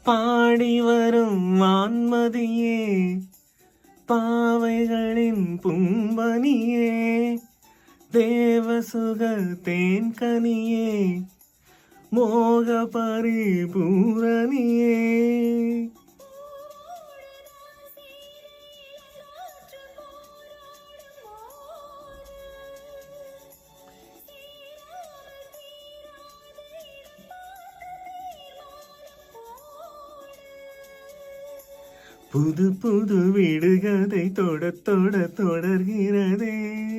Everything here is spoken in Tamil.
பாடி வரும் வான்மதியே, பாவைகளின் பும்பனியே, தேவசுக தேன்கனியே, மோக பரிபூரணியே. புது புது விடுகதை தொட தொட தொடர்கிறதே.